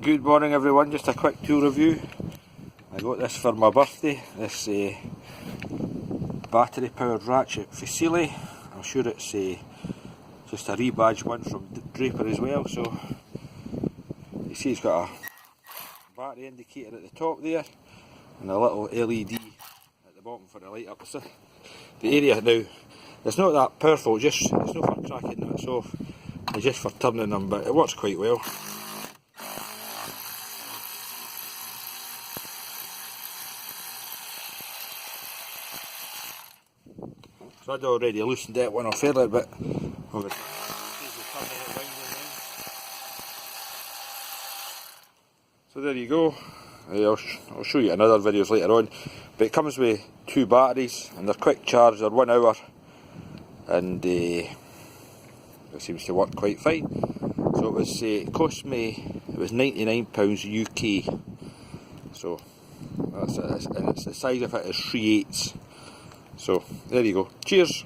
Good morning everyone, just a quick tool review. I got this for my birthday, this battery powered ratchet for Sealey. I'm sure it's just a rebadged one from Draper as well. So you see it's got a battery indicator at the top there and a little LED at the bottom for the light up the area. Now it's not that powerful, it's not for tracking nuts off, it's just for turning them, but it works quite well. So I'd already loosened that one off earlier, but so there you go. I'll show you in other videos later on, but it comes with two batteries and they're quick charge, they're 1 hour, and it seems to work quite fine. So it cost me, it was £99 UK, so that's it, and it's the size of it is 3/8. So there you go. Cheers.